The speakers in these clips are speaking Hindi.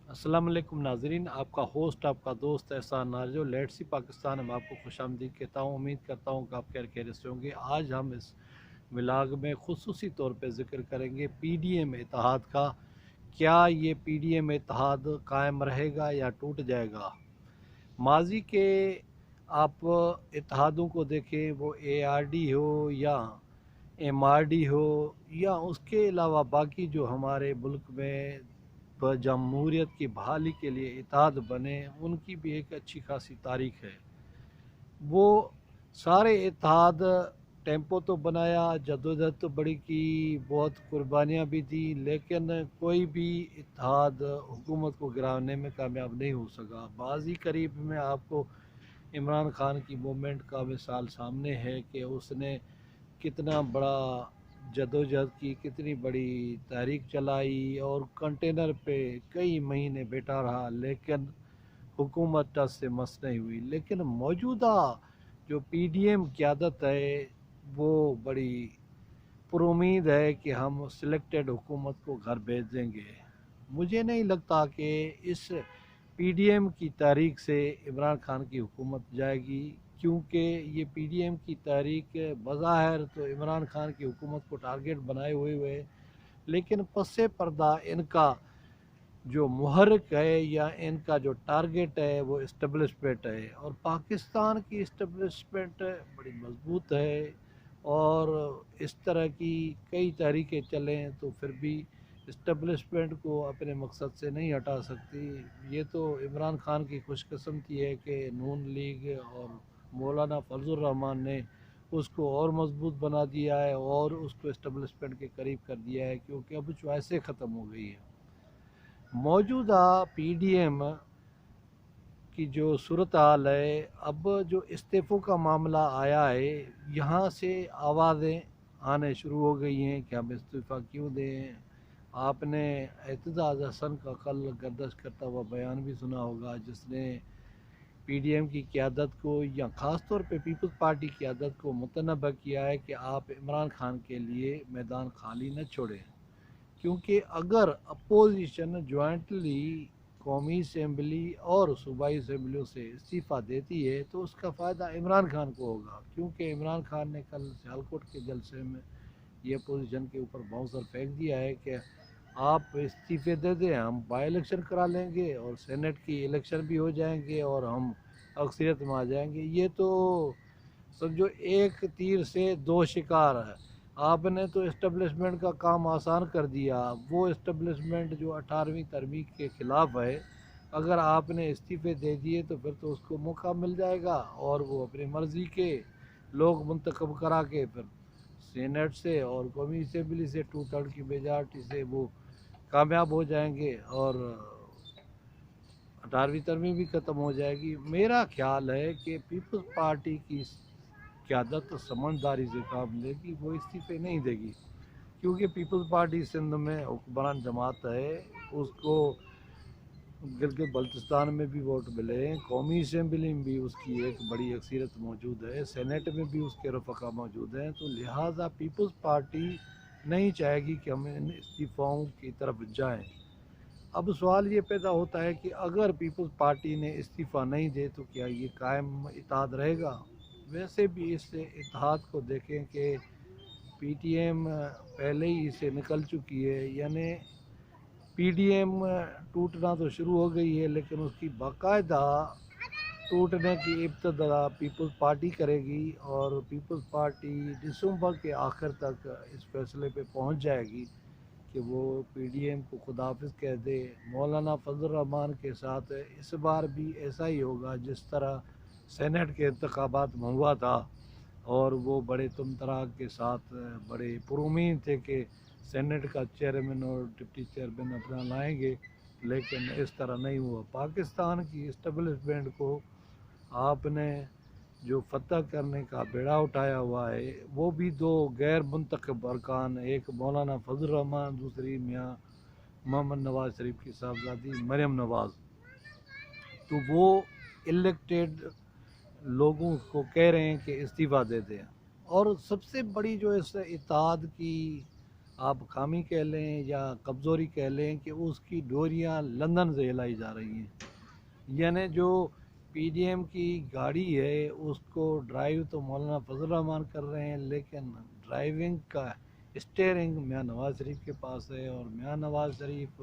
अस्सलाम वालेकुम नाजरीन, आपका होस्ट आपका दोस्त एहसान नाजो लेट सी पाकिस्तान में आपको खुशामदीद कहता हूँ। उम्मीद करता हूँ कि आप खैरियत से होंगे। आज हम इस व्लॉग में खुसूसी तौर पे ज़िक्र करेंगे पीडीएम इत्तेहाद का। क्या ये पीडीएम इत्तेहाद कायम रहेगा या टूट जाएगा? माजी के आप इत्तेहादों को देखें, वो एआरडी हो या एमआरडी हो या उसके अलावा बाकी जो हमारे मुल्क में जमहूरियत की बहाली के लिए इत्तेहाद बने, उनकी भी एक अच्छी खासी तारीख है। वो सारे इत्तेहाद टेम्पो तो बनाया, जदोजहद तो बड़ी की, बहुत कुर्बानियाँ भी दी, लेकिन कोई भी इत्तेहाद हुकूमत को गिराने में कामयाब नहीं हो सका। बाज़ी करीब में आपको इमरान खान की मूवमेंट का मिसाल सामने है कि उसने कितना बड़ा जदोजहद की, कितनी बड़ी तहरीक चलाई और कंटेनर पे कई महीने बैठा रहा, लेकिन हुकूमत टस से मस नहीं हुई। लेकिन मौजूदा जो पीडीएम क़यादत है, वो बड़ी पुरुमीद है कि हम सिलेक्टेड हुकूमत को घर भेज देंगे। मुझे नहीं लगता कि इस पीडीएम की तारीख से इमरान खान की हुकूमत जाएगी, क्योंकि ये पीडीएम की तारीख बज़ाहिर तो इमरान खान की हुकूमत को टारगेट बनाए हुए है, लेकिन पस्से पर्दा इनका जो मुहर्रिक है या इनका जो टारगेट है वो इस्टब्लिशमेंट है। और पाकिस्तान की इस्टब्लिशमेंट बड़ी मजबूत है, और इस तरह की कई तरीके चलें तो फिर भी इस्टब्लिशमेंट को अपने मकसद से नहीं हटा सकती। ये तो इमरान खान की खुशकिस्मती है कि नून लीग और मौलाना फजल रहमान ने उसको और मजबूत बना दिया है और उसको इस्टब्लिशमेंट के करीब कर दिया है, क्योंकि अब चॉइसें ख़त्म हो गई है। मौजूदा पीडीएम की जो सूरत हाल है, अब जो इस्तीफ़ों का मामला आया है, यहाँ से आवाज़ें आने शुरू हो गई हैं कि हम इस्तीफ़ा क्यों दें। आपने एतजाज़ हसन का कल गर्दश करता हुआ बयान भी सुना होगा, जिसने पीडीएम की क़यादत को या ख़ास तौर पे पीपल्स पार्टी की क़यादत को मुतनब्बा किया है कि आप इमरान खान के लिए मैदान खाली न छोड़ें, क्योंकि अगर अपोजिशन जॉइंटली कौमी असम्बली और सूबाई असम्बलियों से इस्तीफ़ा देती है तो उसका फ़ायदा इमरान खान को होगा, क्योंकि इमरान खान ने कल सियालकोट के जलसे में ये अपोजिशन के ऊपर बाउंसर फेंक दिया है कि आप इस्तीफ़े दे दें, हम बाई इलेक्शन करा लेंगे और सेनेट की इलेक्शन भी हो जाएंगे और हम अक्सरियत में आ जाएंगे। ये तो समझो एक तीर से दो शिकार है। आपने तो इस्टब्लिशमेंट का काम आसान कर दिया। वो इस्टब्लिशमेंट जो 18वीं तरमीम के ख़िलाफ़ है, अगर आपने इस्तीफ़े दे दिए तो फिर तो उसको मौका मिल जाएगा और वो अपनी मर्ज़ी के लोग मुंतखब करा के फिर सीनेट से और कौमी असम्बली से 2/3 की मेजॉरिटी से वो कामयाब हो जाएंगे और 18वीं तरमीम भी ख़त्म हो जाएगी। मेरा ख्याल है कि पीपल्स पार्टी की क़यादत समझदारी से काम लेगी, वो इस्तीफ़े नहीं देगी, क्योंकि पीपल्स पार्टी सिंध में हुक्मरान जमात है, उसको गिलगित बल्तिस्तान में भी वोट मिले हैं, कौमी असम्बली में भी उसकी एक बड़ी अक्सरियत मौजूद है, सेनेट में भी उसके रफ़का मौजूद हैं। तो लिहाजा पीपल्स पार्टी नहीं चाहेगी कि हम इन इस्तीफ़ाओं की तरफ जाएं। अब सवाल ये पैदा होता है कि अगर पीपल्स पार्टी ने इस्तीफ़ा नहीं दे तो क्या ये कायम इत्तेहाद रहेगा? वैसे भी इस इत्तेहाद को देखें कि पीटीएम पहले ही इसे निकल चुकी है, यानी पीडीएम टूटना तो शुरू हो गई है, लेकिन उसकी बाकायदा टूटने की इब्तदा पीपल्स पार्टी करेगी और पीपल्स पार्टी दिसंबर के आखिर तक इस फैसले पे पहुंच जाएगी कि वो पीडीएम को खुदाफिज कह दे। मौलाना फजल रहमान के साथ इस बार भी ऐसा ही होगा जिस तरह सेनेट के इंतखाबात में हुआ था, और वो बड़े तुमतराक के साथ बड़े पुरुमीन थे कि सेनेट का चेयरमैन और डिप्टी चेयरमैन अपना लाएंगे, लेकिन इस तरह नहीं हुआ। पाकिस्तान की इस्टब्लिशमेंट को आपने जो फतह करने का बेड़ा उठाया हुआ है, वो भी दो गैर मुंतखब अरकान, एक मौलाना फजल रहमान, दूसरी मियाँ मोहम्मद नवाज शरीफ की साहबजादी मरियम नवाज़, तो वो इलेक्टेड लोगों को कह रहे हैं कि इस्तीफ़ा दे दें। और सबसे बड़ी जो इस इत्तेहाद की आप खामी कह लें या कमज़ोरी कह लें कि उसकी डोरियां लंदन से हिलाई जा रही हैं। यानी जो पीडीएम की गाड़ी है उसको ड्राइव तो मौलाना फजल रहमान कर रहे हैं, लेकिन ड्राइविंग का स्टेयरिंग मियाँ नवाज़ शरीफ के पास है, और मियाँ नवाज़ शरीफ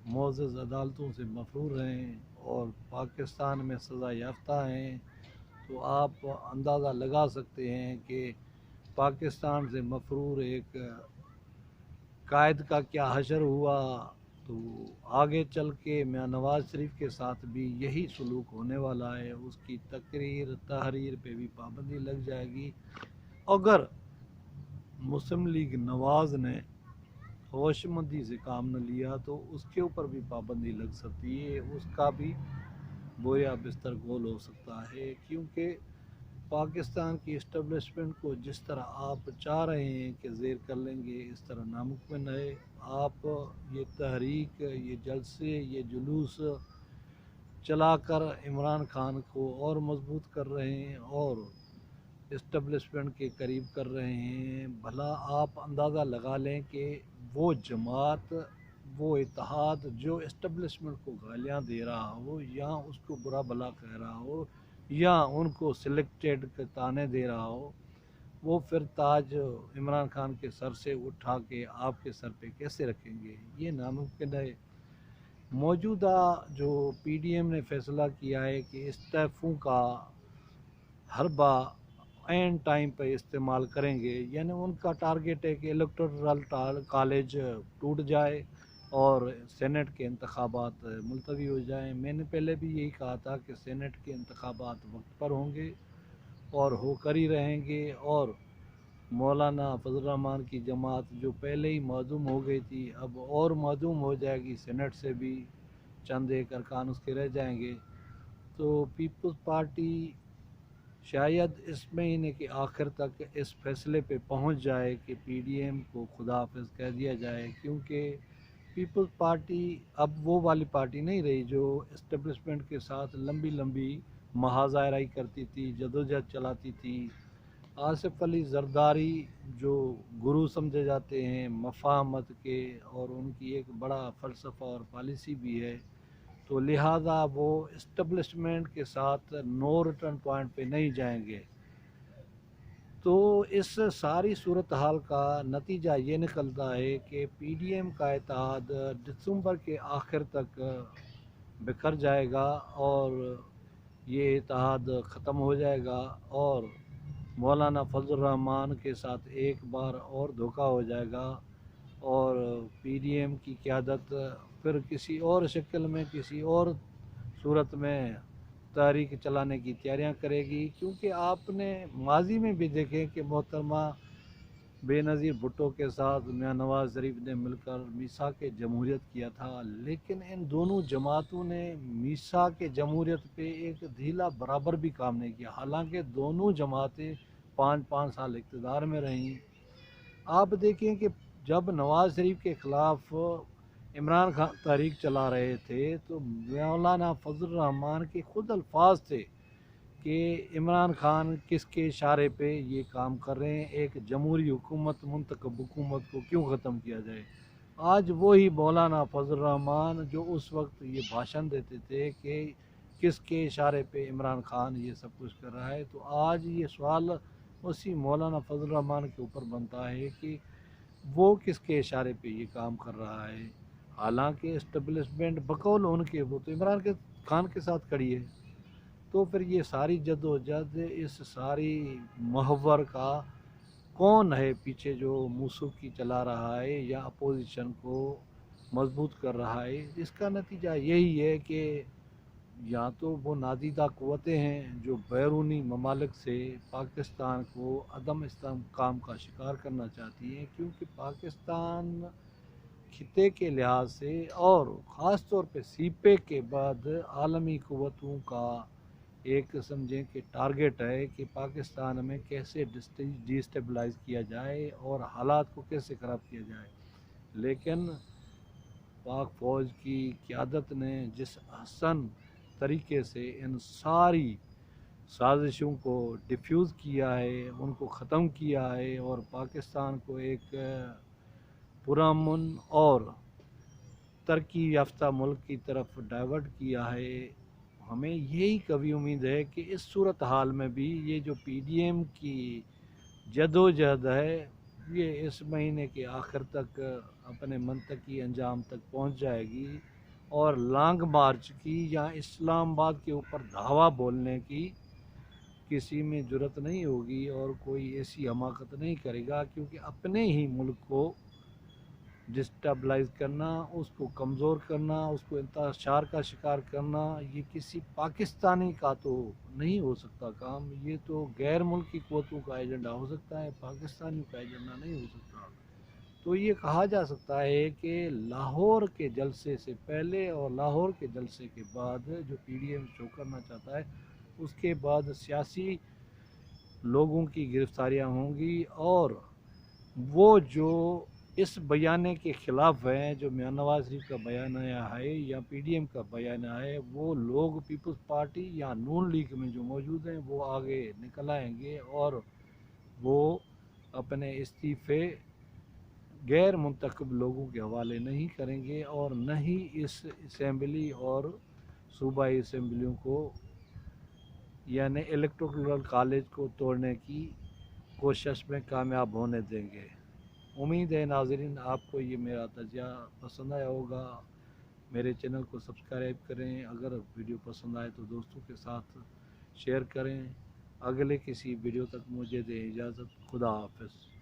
मोअज़्ज़ज़ अदालतों से मफरूर हैं और पाकिस्तान में सज़ा याफ्ता हैं। तो आप अंदाज़ा लगा सकते हैं कि पाकिस्तान से मफरूर एक कायद का क्या हशर हुआ। तो आगे चल के मियाँ नवाज़ शरीफ के साथ भी यही सलूक होने वाला है। उसकी तकरीर तहरीर पे भी पाबंदी लग जाएगी। अगर मुस्लिम लीग नवाज़ ने होशमंदी से काम न लिया तो उसके ऊपर भी पाबंदी लग सकती है, उसका भी बोया बिस्तर गोल हो सकता है। क्योंकि पाकिस्तान की इस्टबलिशमेंट को जिस तरह आप चाह रहे हैं कि ज़ेर कर लेंगे, इस तरह नामुमकिन है। आप ये तहरीक, ये जलसे, ये जुलूस चलाकर इमरान खान को और मजबूत कर रहे हैं और इस्टबलिशमेंट के करीब कर रहे हैं। भला आप अंदाज़ा लगा लें कि वो जमात, वो इत्तेहाद जो इस्टबलिशमेंट को गालियाँ दे रहा हो या उसको बुरा भला कह रहा हो या उनको सिलेक्टेड के ताने दे रहा हो, वो फिर ताज इमरान खान के सर से उठा के आपके सर पे कैसे रखेंगे? ये नामुमकिन है। मौजूदा जो पीडीएम ने फैसला किया है कि इस्तीफ़ों का हरबा एन टाइम पे इस्तेमाल करेंगे, यानी उनका टारगेट है कि इलेक्टोरल कॉलेज टूट जाए और सेनेट के इंतखाबात मुलतवी हो जाएं। मैंने पहले भी यही कहा था कि सेनेट के इंतखाबात वक्त पर होंगे और होकर ही रहेंगे, और मौलाना फजल रहमान की जमात जो पहले ही मादूम हो गई थी अब और मादूम हो जाएगी। सेनेट से भी चंद एक अरकान उसके रह जाएंगे। तो पीपल्स पार्टी शायद इस महीने के आखिर तक इस फैसले पे पहुंच जाए कि पीडीएम को खुदा हाफिज़ कह दिया जाए। क्योंकि पीपल्स पार्टी अब वो वाली पार्टी नहीं रही जो इस्टबलिशमेंट के साथ लंबी लंबी महाज़ायराई करती थी, जदोजहद चलाती थी। आसिफ अली जरदारी जो गुरु समझे जाते हैं मफाहमत के, और उनकी एक बड़ा फ़लसफ़ा और पॉलिसी भी है, तो लिहाजा वो इस्टबलिशमेंट के साथ नो रिटर्न पॉइंट पे नहीं जाएंगे। तो इस सारी सूरत हाल का नतीजा ये निकलता है कि पीडीएम का इत्तेहाद दिसंबर के आखिर तक बिखर जाएगा और ये इत्तेहाद ख़त्म हो जाएगा और मौलाना फजल रहमान के साथ एक बार और धोखा हो जाएगा और पीडीएम की क़यादत फिर किसी और शक्ल में, किसी और सूरत में तहरीक चलाने की तैयारियां करेगी। क्योंकि आपने माजी में भी देखें कि मोहतरमा बेनज़ीर भुट्टो के साथ मियाँ नवाज़ शरीफ ने मिलकर मीसाक जमहूरियत किया था, लेकिन इन दोनों जमातों ने मीसाक जमहूरियत पे एक ढीला बराबर भी काम नहीं किया। हालांकि दोनों जमातें 5-5 साल इक़्तिदार में रहीं। आप देखें कि जब नवाज़ शरीफ के ख़िलाफ़ इमरान खान तहरीक चला रहे थे तो मौलाना फजल रहमान के खुद अल्फाज थे कि इमरान खान किसके इशारे पे ये काम कर रहे हैं, एक जमहूरी हुकूमत, मुंतखब हुकूमत को क्यों ख़त्म किया जाए। आज वही मौलाना फजल रहमान जो उस वक्त ये भाषण देते थे कि किसके इशारे पे इमरान खान ये सब कुछ कर रहा है, तो आज ये सवाल उसी मौलाना फजल रहमान के ऊपर बनता है कि वो किसके इशारे पे ये काम कर रहा है। हालांकि इस्टबलिशमेंट बकौल उनके, वो तो इमरान के खान के साथ खड़ी है। तो फिर ये सारी जद्दोजहद, इस सारी महवर का कौन है पीछे जो मौसीकी चला रहा है या अपोजिशन को मजबूत कर रहा है, इसका नतीजा यही है कि या तो वो नादीदा क़ुव्वतें हैं जो बैरूनी ममालिक से पाकिस्तान को अदम इस्तेहकाम का शिकार करना चाहती हैं। क्योंकि पाकिस्तान खिते के लिहाज से और ख़ास तौर पे सीपे के बाद आलमी क़ुव्वतों का एक समझें कि टारगेट है कि पाकिस्तान में कैसे डिस्टेबलाइज़ किया जाए और हालात को कैसे ख़राब किया जाए। लेकिन पाक फ़ौज की क़यादत ने जिस हसन तरीके से इन सारी साजिशों को डिफ्यूज़ किया है, उनको ख़त्म किया है और पाकिस्तान को एक पुरअमन और तरक्की याफ्ता मुल्क की तरफ डाइवर्ट किया है। हमें यही कभी उम्मीद है कि इस सूरत हाल में भी ये जो पीडीएम की जदोजहद है ये इस महीने के आखिर तक अपने मंतकी अंजाम तक पहुंच जाएगी और लॉन्ग मार्च की या इस्लामाबाद के ऊपर धावा बोलने की किसी में जुर्रत नहीं होगी और कोई ऐसी हमाकत नहीं करेगा, क्योंकि अपने ही मुल्क को डिस्टेबलाइज करना, उसको कमज़ोर करना, उसको इंतशार का शिकार करना, ये किसी पाकिस्तानी का तो नहीं हो सकता काम। ये तो गैर मुल्की क़ुव्वतों का एजेंडा हो सकता है, पाकिस्तानियों का एजेंडा नहीं हो सकता। तो ये कहा जा सकता है कि लाहौर के जलसे से पहले और लाहौर के जलसे के बाद जो पीडीएम शो करना चाहता है उसके बाद सियासी लोगों की गिरफ्तारियां होंगी और वो जो इस बयाने के ख़िलाफ़ हैं, जो मियां नवाज शरीफ का बयान है या पीडीएम का बयान है, वो लोग पीपल्स पार्टी या नून लीग में जो मौजूद हैं वो आगे निकल आएंगे और वो अपने इस्तीफ़े गैर मुंतखब लोगों के हवाले नहीं करेंगे और न ही इस असम्बली और सूबाई असम्बलियों को यानी इलेक्टोरल कॉलेज को तोड़ने की कोशिश में कामयाब होने देंगे। उम्मीद है नाज़रीन आपको ये मेरा तजिया पसंद आया होगा। मेरे चैनल को सब्सक्राइब करें, अगर वीडियो पसंद आए तो दोस्तों के साथ शेयर करें। अगले किसी वीडियो तक मुझे दें इजाज़त। खुदा हाफ़िज़।